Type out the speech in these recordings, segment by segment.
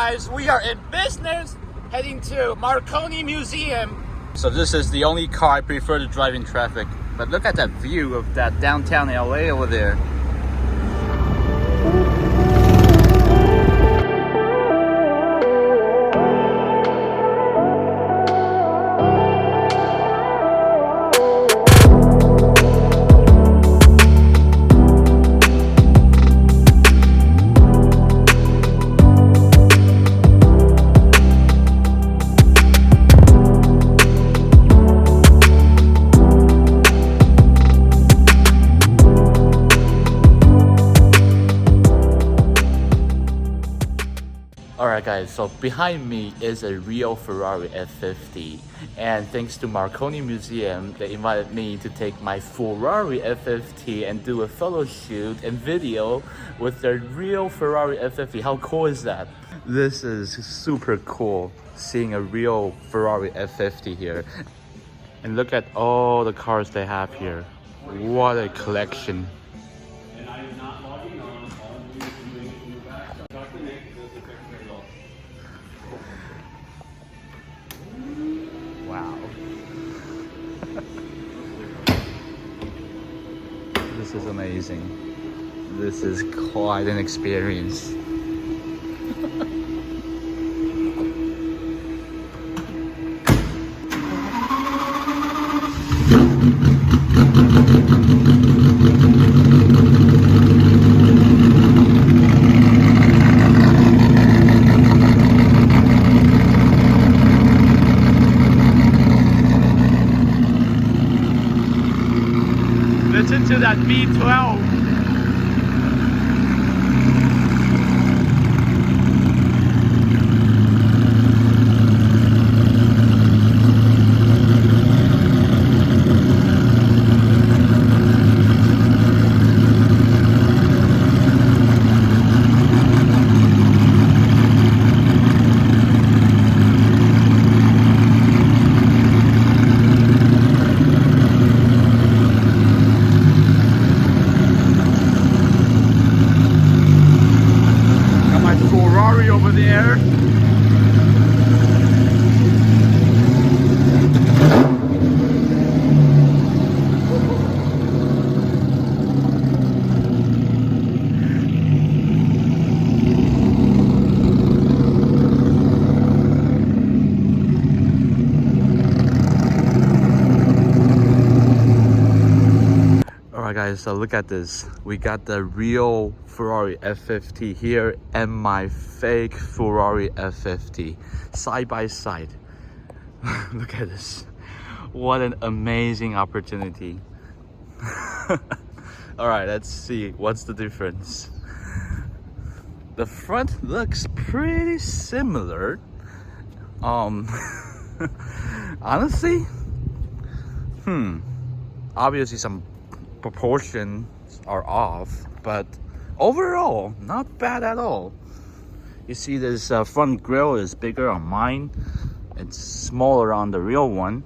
guys, we are in business heading to Marconi Museum. So this is the only car I prefer to drive in traffic. But look at that view of that downtown LA over there. Alright guys, so behind me is a real Ferrari F50, and thanks to Marconi Museum, they invited me to take my Ferrari F50 and do a photo shoot and video with their real Ferrari F50. How cool is that? This is super cool, seeing a real Ferrari F50 here. And look at all the cars they have here. What a collection. Wow. This is amazing. This is quite an experience. Listen to that V12. Over there. Alright guys, so look at this. We got the real Ferrari F50 here and my fake Ferrari F50 side by side. Look at this. What an amazing opportunity. Alright, let's see what's the difference. The front looks pretty similar. Honestly, obviously some proportions are off, but overall not bad at all. You see this front grille is bigger on mine, it's smaller on the real one,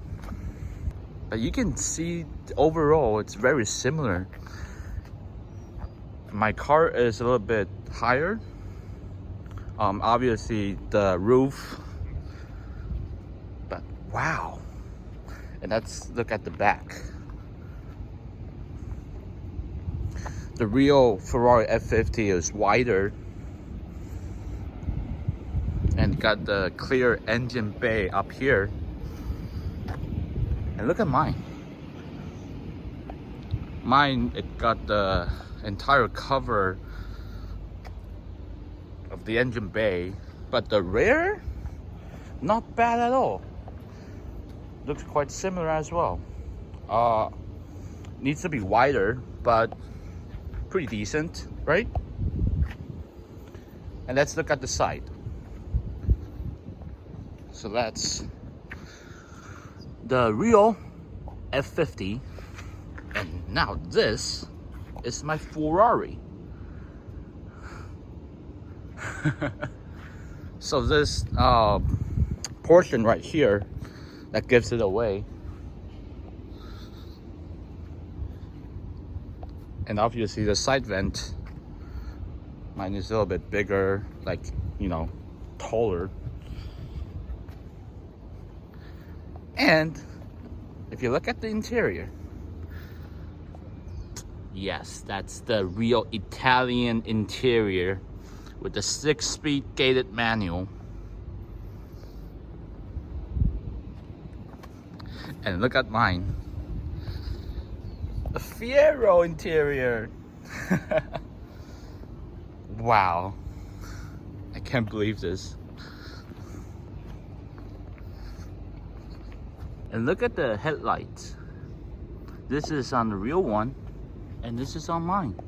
but you can see overall it's very similar. My car is a little bit higher, obviously the roof, but wow. And let's look at the back. The real Ferrari F50 is wider and got the clear engine bay up here. And look at mine. Mine, it got the entire cover of the engine bay, but the rear, not bad at all. Looks quite similar as well. Needs to be wider, but pretty decent, right? And let's look at the side. So that's the real F50, and now this is my Ferrari. So this portion right here that gives it away, and obviously the side vent, mine is a little bit bigger, like, you know, taller. And if you look at the interior, yes, that's the real Italian interior with the 6-speed gated manual. And look at mine, a Fiero interior. Wow, I can't believe this. And look at the headlights. This is on the real one, and this is on mine.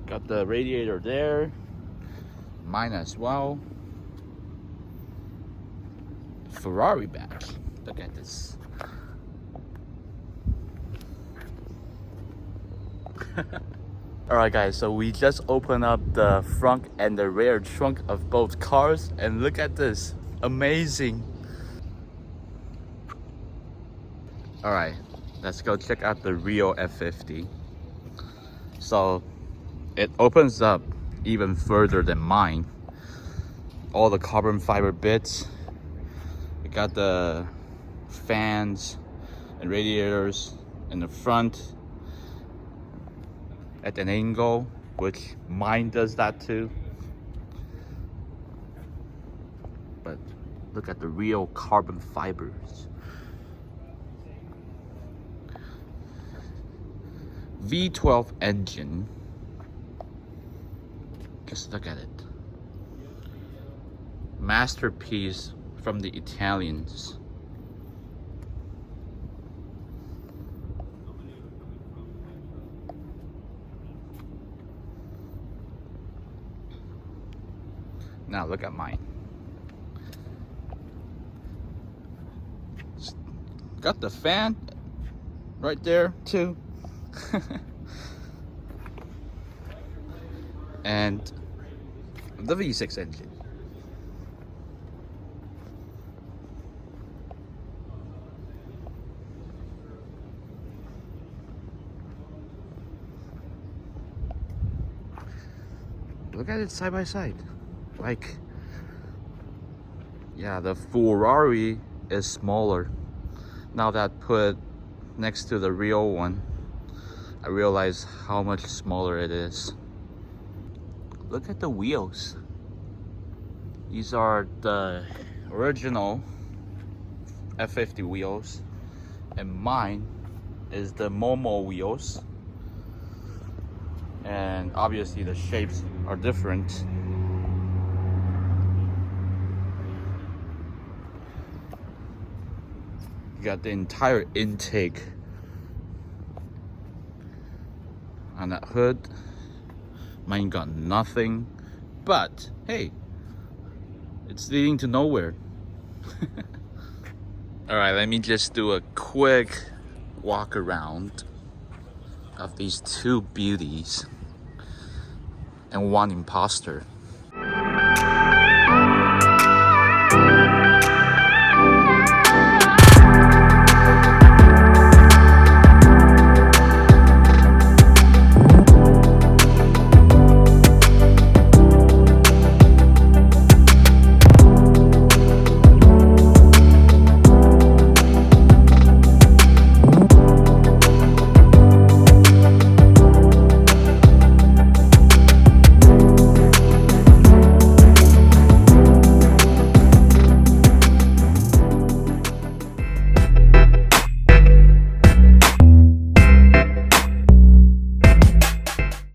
Got the radiator there, mine as well. Ferrari badge. Look at this. Alright guys, so we just opened up the front and the rear trunk of both cars, and look at this. Amazing. Alright, let's go check out the real F50. So it opens up even further than mine. All the carbon fiber bits. We got the fans and radiators in the front at an angle, which mine does that too. But look at the real carbon fibers. V12 engine. Just look at it. Masterpiece from the Italians. Now look at mine. Got the fan right there too. And the V6 engine. Look at it side by side. Like, yeah, the Ferrari is smaller. Now that I put next to the real one, I realize how much smaller it is. Look at the wheels. These are the original F50 wheels, and mine is the Momo wheels. And obviously the shapes are different. You got the entire intake on that hood. Mine got nothing, but hey, it's leading to nowhere. All right, let me just do a quick walk around of these two beauties and one imposter.